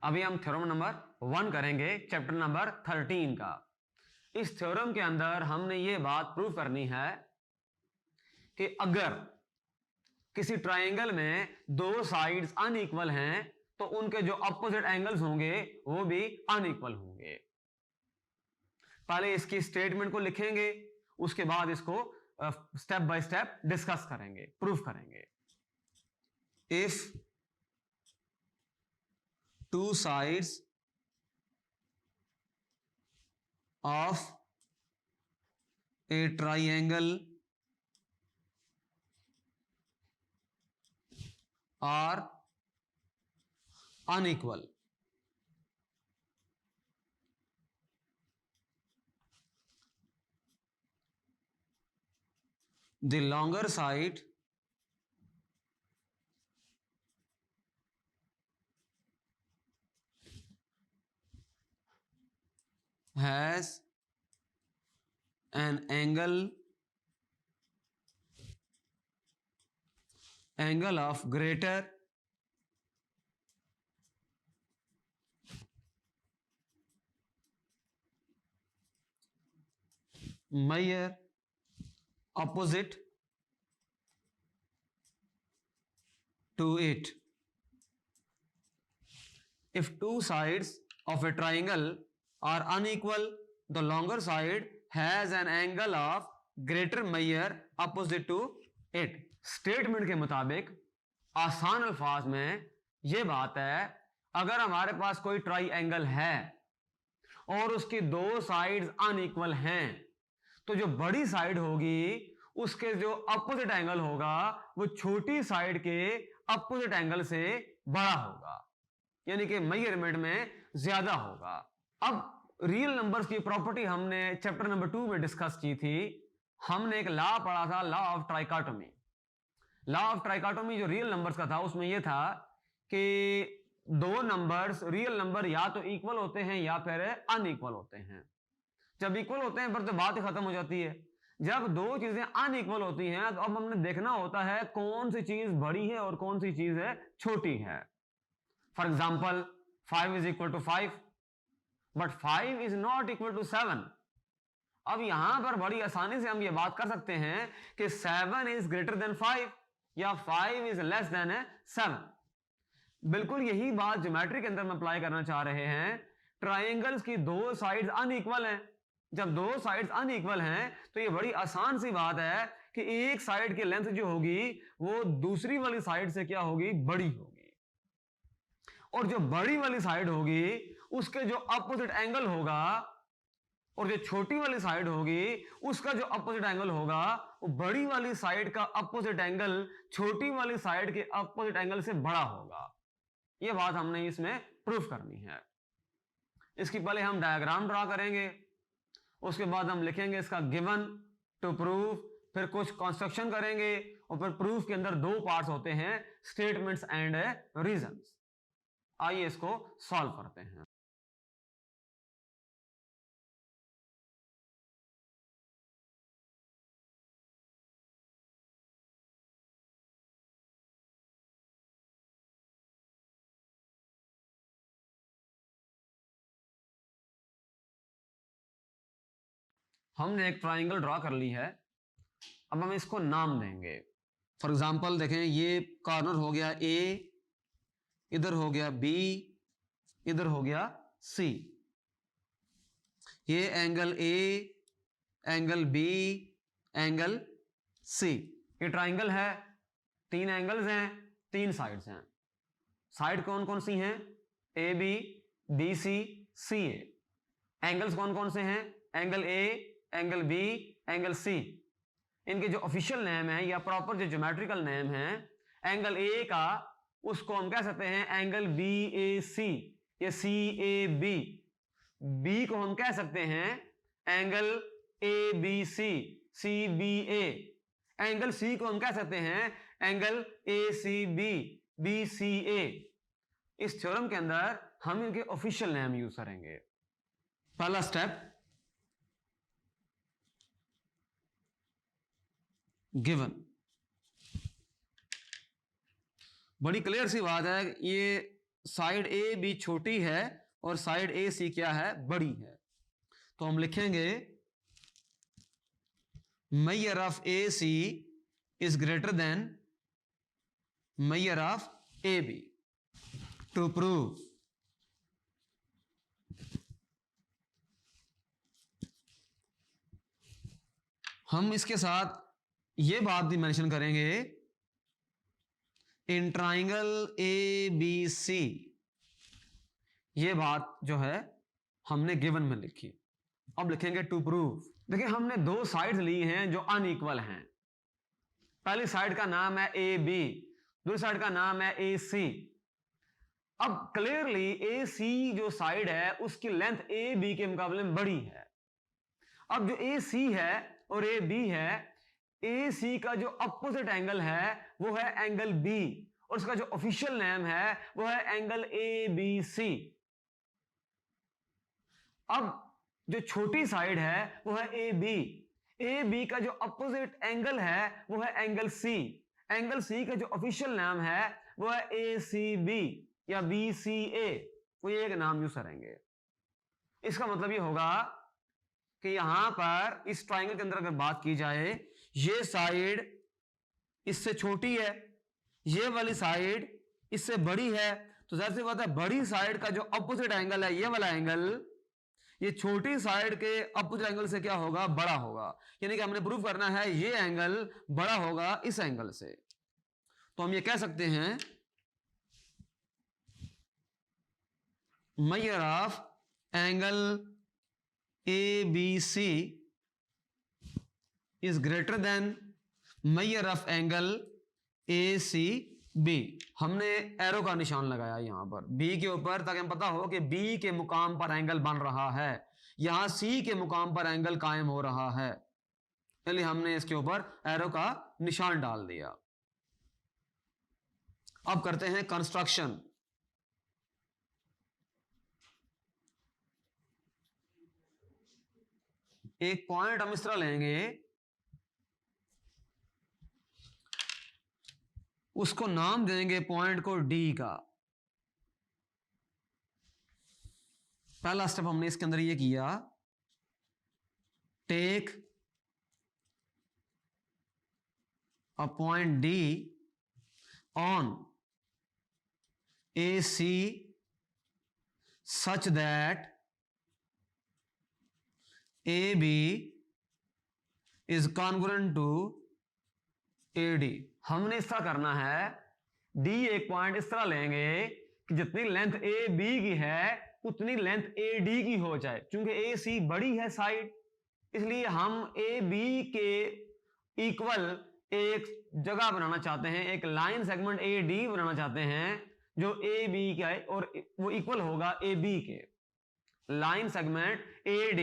अभी हम theorem number 1 करेंगे चैप्टर नंबर 13 का। इस थ्योरम के अंदर हमने ये बात प्रूव करनी है कि अगर किसी ट्राइंगल में दो साइड्स अनइक्वल हैं तो उनके जो अपोजिट एंगल्स होंगे वो भी अनइक्वल होंगे। पहले इसकी स्टेटमेंट को लिखेंगे, उसके बाद इसको स्टेप बाय स्टेप डिस्कस करेंगे, प्रूफ करेंगे। If two sides of a triangle are unequal, the longer side has an angle of greater Meyer opposite to it. If two sides of a triangle are unequal, the longer side has an angle of greater Meyer opposite to it. Statement के मुताबिक आसान अल्फाज में यह बात है, अगर हमारे पास कोई ट्राइंगल है और उसकी दो साइड्स अनइक्वल हैं तो जो बड़ी साइड होगी उसके जो अपोजिट एंगल होगा वो छोटी साइड के अपोजिट एंगल से बड़ा होगा, यानी कि मेजरमेंट में ज्यादा होगा। अब रियल नंबर्स की प्रॉपर्टी हमने चैप्टर नंबर 2 में डिस्कस की थी। हमने एक लॉ पढ़ा था, law of trichotomy. Law of trichotomy जो रियल नंबर्स का था उसमें यह था कि दो नंबर्स रियल नंबर या तो इक्वल होते हैं या फिर अनइक्वल होते हैं। जब इक्वल होते हैं फिर तो बात ही खत्म हो जाती है। जब दो चीजें अनइक्वल होती हैं तो अब हमने देखना होता है कौन सी चीज बड़ी है और कौन सी चीज है छोटी है। For example 5 is equal to 5 but 5 is not equal to 7। अब यहां पर बड़ी आसानी से हम ये बात कर सकते हैं कि 7 is greater than 5 या 5 is less than 7। बिल्कुल यही बात ज्योमेट्री के अंदर हम अप्लाई करना चाह रहे हैं। ट्राइंगल्स की दो साइड्स अनइक्वल हैं। जब दो साइड्स अनइक्वल हैं तो ये बड़ी आसान सी बात है कि एक साइड की लेंथ जो होगी वो दूसरी वाली साइड से क्या होगी, बड़ी होगी। और जो बड़ी वाली साइड होगी उसके जो अपोजिट एंगल होगा और जो छोटी वाली साइड होगी उसका जो अपोजिट एंगल होगा वो बड़ी वाली साइड का अपोजिट एंगल छोटी वाली साइड के अपोजिट एंगल से बड़ा होगा। ये बात हमने इसमें प्रूफ करनी है। इसकी पहले हम डायग्राम ड्रा करेंगे, उसके बाद हम लिखेंगे इसका गिवन टू प्रूफ, फिर कुछ कंस्ट्रक्शन करेंगे और फिर प्रूफ के अंदर दो पार्ट्स होते हैं, स्टेटमेंट्स एंड रीजंस। आइए इसको सॉल्व करते हैं। हमने एक ट्राइंगल ड्रॉ कर ली है, अब हम इसको नाम देंगे। फॉर एग्जांपल देखें, ये कॉर्नर हो गया ए, इधर हो गया बी, इधर हो गया सी। ये angle A, angle B, angle C. ये ट्राइंगल है, तीन एंगल्स हैं, तीन साइड्स हैं। साइड कौन कौन सी हैं? A B, B C, C A. Angles कौन कौन से हैं? Angle A, angle B, angle C. इनके जो ऑफिशियल नेम है या प्रॉपर जो ज्योमेट्रिकल नेम है, एंगल ए का उसको हम कह सकते हैं एंगल बी ए सी या सी ए बी। बी को हम कह सकते हैं angle A B C, C B A. Angle C को हम कह सकते हैं angle A C B, B C A. इस थ्योरम के अंदर हम इनके ऑफिशियल नेम यूज करेंगे। पहला स्टेप, गिवन। बड़ी क्लियर सी बात है, ये साइड ए बी छोटी है और साइड ए सी क्या है, बड़ी है, तो हम लिखेंगे measure of AC is greater than measure of AB to prove हम इसके साथ ये बात भी मेंशन करेंगे इन ट्राइंगल ABC, ये बात जो है हमने गिवन में लिखी। अब लिखेंगे टू प्रूव। देखिए हमने दो साइड्स ली हैं जो अनइक्वल हैं। पहली साइड का नाम है AB, दूसरी साइड का नाम है AC। अब क्लियरली AC जो साइड है उसकी लेंथ AB के मुकाबले में बड़ी है। अब जो AC है और AB है, AC का जो अपोजिट एंगल है वो है एंगल B और उसका जो ऑफिशियल नेम है वो है एंगल ABC। अब जो छोटी साइड है वो है AB का जो अपोजिट एंगल है वो है एंगल C का जो ऑफिशियल नाम है वो है ACB या BCA, कोई एक नाम यूज करेंगे। इसका मतलब ये होगा कि यहां पर इस ट्राइंगल के अंदर अगर बात की जाए, ये साइड इससे छोटी है, ये वाली साइड इससे बड़ी है, तो जाहिर सी बात है बड़ी साइड का जो अपोजिट एंगल है ये वाला एंगल, ये छोटी साइड के अपोजिट एंगल से क्या होगा, बड़ा होगा। यानी कि हमने प्रूव करना है ये एंगल बड़ा होगा इस एंगल से। तो हम ये कह सकते हैं major of angle ABC is greater than measure of angle ACB। हमने एरो का निशान लगाया यहां पर B के ऊपर ताकि हम पता हो कि B के मुकाम पर एंगल बन रहा है, यहां C के मुकाम पर एंगल कायम हो रहा है, इसलिए हमने इसके ऊपर एरो का निशान डाल दिया। अब करते हैं कंस्ट्रक्शन। एक पॉइंट हम इस तरह लेंगे, उसको नाम देंगे पॉइंट को D का। पहला स्टेप हमने इसके अंदर ये किया, take a point D on AC such that AB is congruent to AD। हमने इस तरह करना है, D एक पॉइंट इस तरह लेंगे कि जितनी लेंथ AB की है उतनी लेंथ AD की हो जाए। क्योंकि AC बड़ी है साइड, इसलिए हम AB के इक्वल एक जगह बनाना चाहते हैं, एक लाइन सेगमेंट AD बनाना चाहते हैं जो AB का है और वो इक्वल होगा AB के। लाइन सेगमेंट AD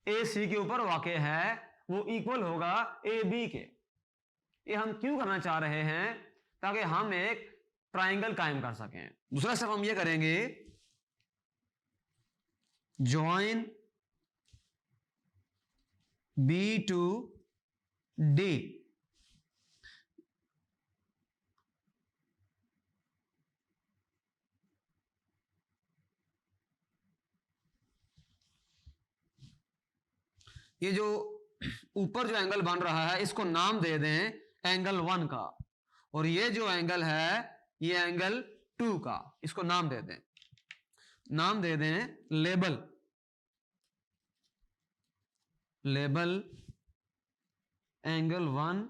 AC के ऊपर वाक़ है, वो इक्वल होगा AB के। ये हम क्यों करना चाह रहे हैं, ताकि हम एक ट्राइंगल कायम कर सकें। दूसरा स्टेप हम ये करेंगे, ज्वाइन B to D। ये जो ऊपर जो एंगल बन रहा है इसको नाम दे दें एंगल 1 का, और ये जो एंगल है ये एंगल 2 का, इसको नाम दे दें, नाम दे दें लेबल एंगल 1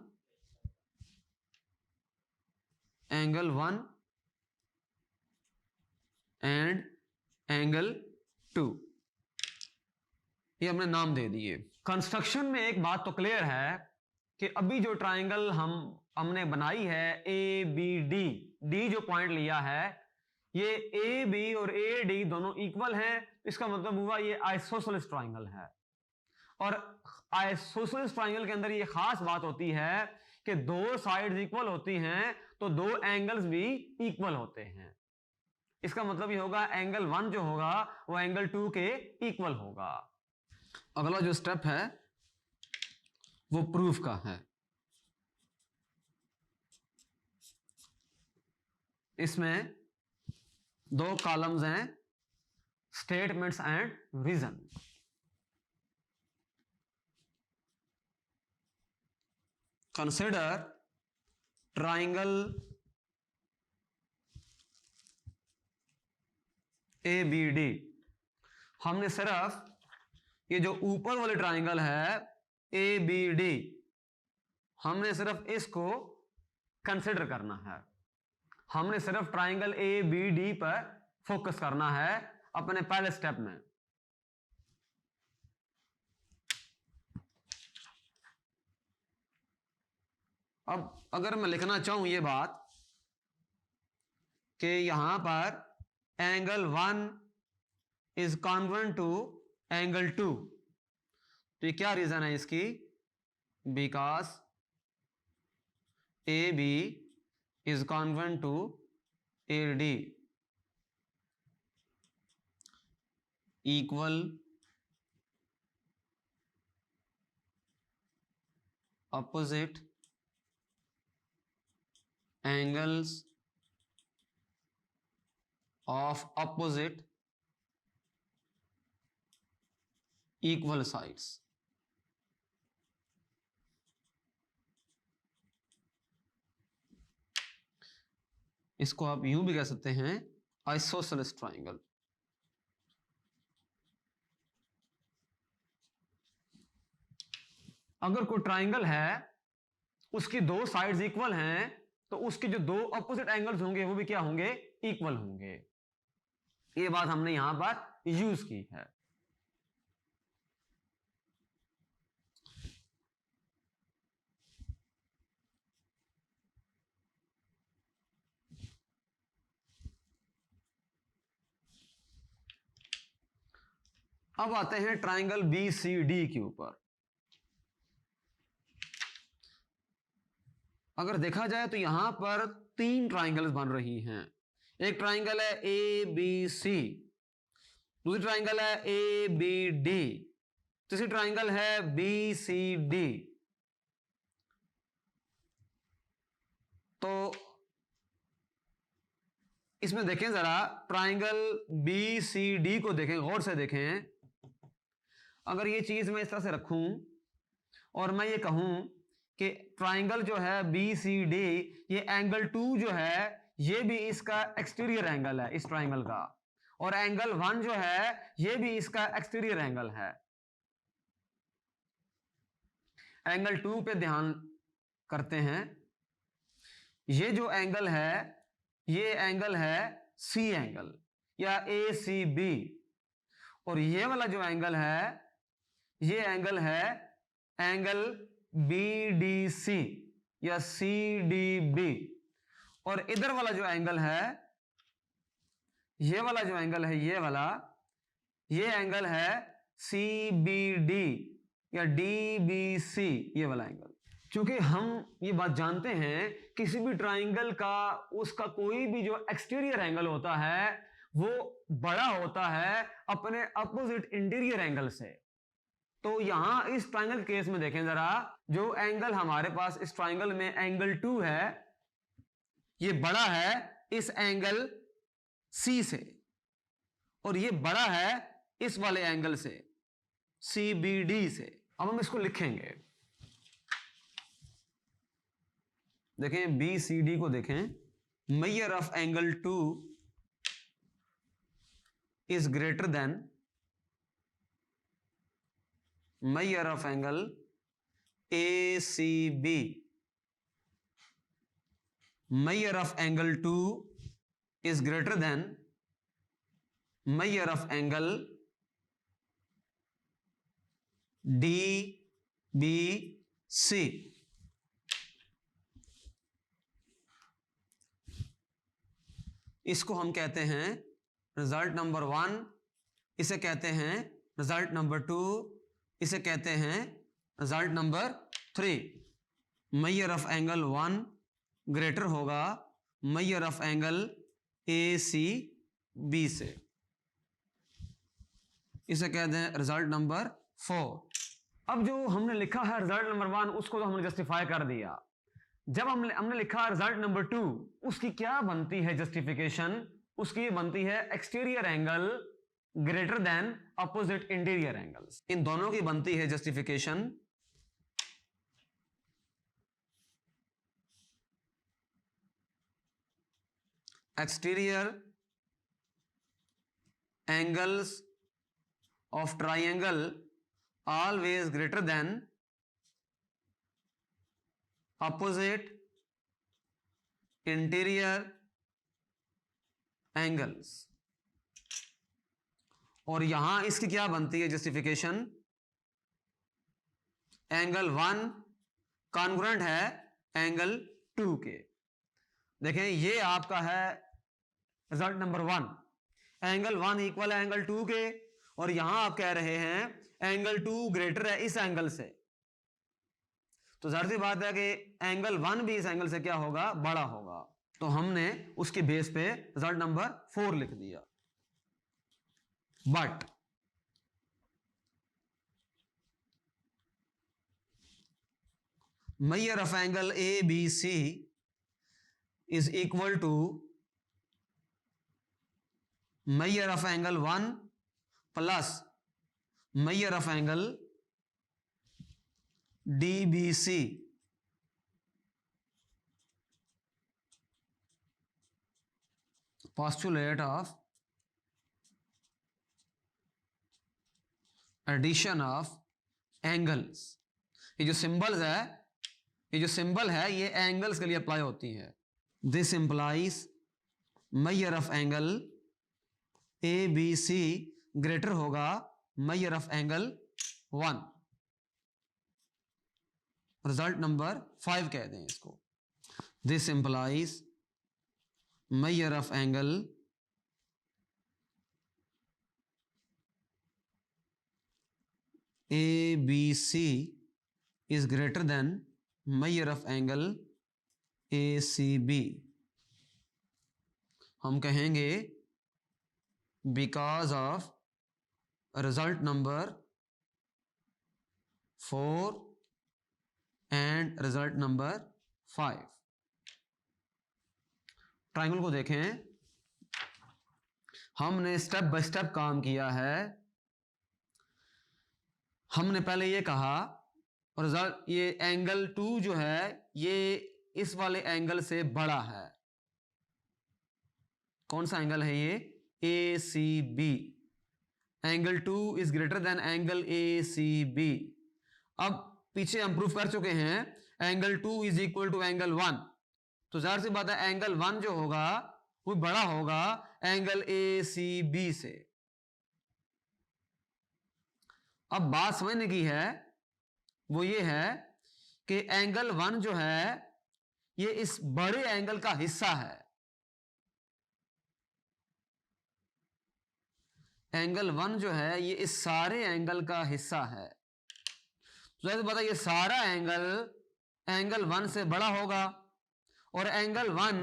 एंड एंगल 2, ये हमने नाम दे दिए। कंस्ट्रक्शन में एक बात तो क्लियर है कि अभी जो ट्राइंगल हमने बनाई है ABD, D जो पॉइंट लिया है ये AB और AD दोनों इक्वल हैं, इसका मतलब हुआ ये आइसोसेलेस ट्राइंगल है। और आइसोसेलेस ट्राइंगल के अंदर ये खास बात होती है कि दो साइड्स इक्वल होती हैं तो दो एंगल्स भी इक्वल होते हैं। इसका मतलब ये होगा एंगल 1 जो होगा वो एंगल 2 के इक्वल होगा। अगला जो स्टेप है वो प्रूफ का है। इसमें दो कॉलम्स हैं, statements and reason. Consider triangle ABD। हमने सिर्फ ये जो ऊपर वाले ट्राइंगल है ABD, हमने सिर्फ इसको कंसिडर करना है। हमने सिर्फ ट्राइंगल ABD पर फोकस करना है अपने पहले स्टेप में। अब अगर मैं लिखना चाहूं ये बात कि यहां पर angle 1 is congruent to angle 2, तो ये क्या रीजन है इसकी? Because AB is congruent to AD equal opposite angles of opposite equal sides। इसको आप यूं भी कह सकते हैं आइसोसेलेस ट्राइंगल। अगर कोई ट्राइंगल है उसकी दो साइड्स इक्वल हैं तो उसके जो दो अपोजिट एंगल्स होंगे वो भी क्या होंगे? इक्वल होंगे। ये बात हमने यहां पर यूज की है। अब आते हैं ट्राइंगल BCD के ऊपर। अगर देखा जाए तो यहां पर तीन ट्राइंगल्स बन रही हैं। एक ट्राइंगल है ABC, दूसरी ट्राइंगल है ABD, तीसरी ट्राइंगल है BCD। तो इसमें देखें जरा, ट्राइंगल BCD को देखें, गौर से देखें। अगर ये चीज मैं इस तरह से रखूं और मैं ये कहूं कि ट्राइंगल जो है BCD, ये एंगल 2 जो है ये भी इसका एक्सटीरियर एंगल है इस ट्राइंगल का, और एंगल 1 जो है ये भी इसका एक्सटीरियर एंगल है। एंगल 2 पे ध्यान करते हैं। ये जो एंगल है ये एंगल है C एंगल या ACB, और ये वाला जो एंगल है ये एंगल है एंगल BDC या CDB, और इधर वाला जो एंगल है ये वाला जो एंगल है ये एंगल है CBD या DBC, ये वाला एंगल। क्योंकि हम ये बात जानते हैं किसी भी ट्राइंगल का उसका कोई भी जो एक्सटीरियर एंगल होता है वो बड़ा होता है अपने अपोजिट इंटीरियर एंगल से। तो यहां इस ट्राइंगल केस में देखें जरा, जो एंगल हमारे पास इस ट्राइंगल में एंगल 2 है ये बड़ा है इस एंगल C से, और ये बड़ा है इस वाले एंगल से CBD से। अब हम इसको लिखेंगे। देखें BCD को देखें, major of angle 2 is greater then measure of angle ACB। measure of angle 2 is greater than measure of angle DBC। इसको हम कहते हैं रिजल्ट नंबर 1, इसे कहते हैं रिजल्ट नंबर 2, इसे कहते हैं result number 3। Major of angle 1 greater होगा मेजर ऑफ एंगल ACB से, इसे कहते हैं रिजल्ट नंबर 4। अब जो हमने लिखा है रिजल्ट नंबर 1 उसको तो हमने जस्टिफाई कर दिया। जब हमने लिखा रिजल्ट नंबर 2 उसकी क्या बनती है जस्टिफिकेशन? उसकी बनती है exterior angle greater than opposite interior angles. इन दोनों की बनती है justification exterior angles of triangle always greater than opposite interior angles। और यहां इसकी क्या बनती है जस्टिफिकेशन, एंगल 1 कॉन्ग्रुएंट है एंगल 2 के। देखें ये आपका है रिजल्ट नंबर 1, एंगल 1 इक्वल है एंगल 2 के, और यहां आप कह रहे हैं एंगल 2 ग्रेटर है इस एंगल से, तो जाहिर सी बात है कि एंगल 1 भी इस एंगल से क्या होगा, बड़ा होगा। तो हमने उसके बेस पे रिजल्ट नंबर 4 लिख दिया। But measure of angle ABC is equal to measure of angle 1 plus measure of angle DBC। postulate of addition of angles। ये जो सिंबल्स है, ये जो सिंबल है ये एंगल्स के लिए अप्लाई होती है। This implies measure of angle A B C greater होगा measure of angle 1। Result number 5 कह दें इसको। This implies measure of angle A B C is greater than measure of angle ACB। हम कहेंगे because of result number 4 and result number 5। Triangle को देखें, हमने step by step काम किया है। हमने पहले ये कहा और रिजल्ट ये एंगल 2 जो है ये इस वाले एंगल से बड़ा है। कौन सा एंगल है ये, ACB। Angle 2 is greater than angle ACB। अब पीछे हम प्रूफ कर चुके हैं angle 2 is equal to angle 1, तो जाहिर सी बात है एंगल 1 जो होगा वो बड़ा होगा एंगल ACB से। अब बात समझने की है वो ये है कि एंगल 1 जो है ये इस बड़े एंगल का हिस्सा है। एंगल 1 जो है ये इस सारे एंगल का हिस्सा है। तो जैसे पता ये सारा एंगल 1 से बड़ा होगा और एंगल 1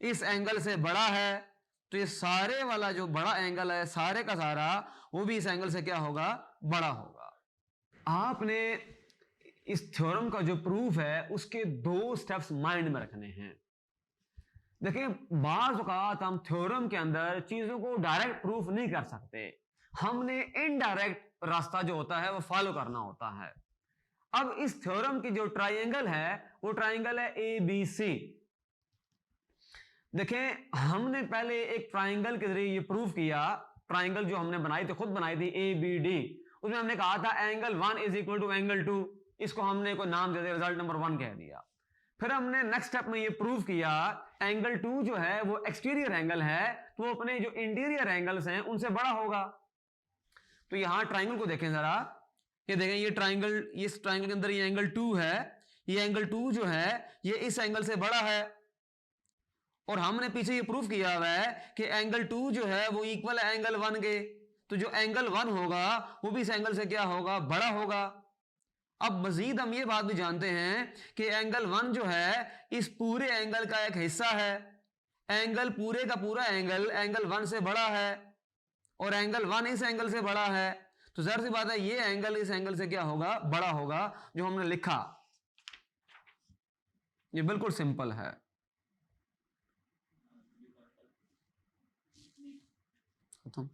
इस एंगल से बड़ा है, तो ये सारे वाला जो बड़ा एंगल है सारे का सारा वो भी इस एंगल से क्या होगा, बड़ा होगा। आपने इस थ्योरम का जो प्रूफ है उसके 2 स्टेप्स माइंड में रखने हैं। देखिए बाज़ औक़ात हम थ्योरम के अंदर चीजों को डायरेक्ट प्रूफ नहीं कर सकते, हमने इनडायरेक्ट रास्ता जो होता है वो फॉलो करना होता है। अब इस थ्योरम की जो ट्राइंगल है वो ट्राइंगल है ABC। देखें हमने पहले एक ट्राइंगल के जरिए ये प्रूफ किया, ट्राइंगल जो हमने बनाई थी, खुद बनाई थी ABD, उसमें हमने कहा था angle 1 is equal to angle 2, इसको हमने कोई नाम दे दिया, रिजल्ट नंबर 1 कह दिया। फिर हमने नेक्स्ट स्टेप में ये प्रूव किया एंगल 2 जो है वो एक्सटीरियर एंगल है, तो वो अपने जो इंटीरियर एंगल्स हैं उनसे बड़ा होगा। तो यहां ट्राइंगल को देखें जरा, ये देखें ये ट्राइंगल, इस ट्राइंगल के अंदर ये एंगल 2 है, ये एंगल 2 जो है ये इस एंगल से बड़ा है, और हमने पीछे ये प्रूफ किया हुआ है कि एंगल 2 जो है वो इक्वल है एंगल 1 के, तो जो एंगल 1 होगा वो भी इस एंगल से क्या होगा, बड़ा होगा। अब मजीद हम ये बात भी जानते हैं कि एंगल 1 जो है इस पूरे एंगल का एक हिस्सा है, एंगल पूरे का पूरा एंगल 1 से बड़ा है और एंगल 1 इस एंगल से बड़ा है, तो जाहिर सी बात है ये एंगल इस एंगल से क्या होगा, बड़ा होगा। जो हमने लिखा ये बिल्कुल सिंपल है। खत्म।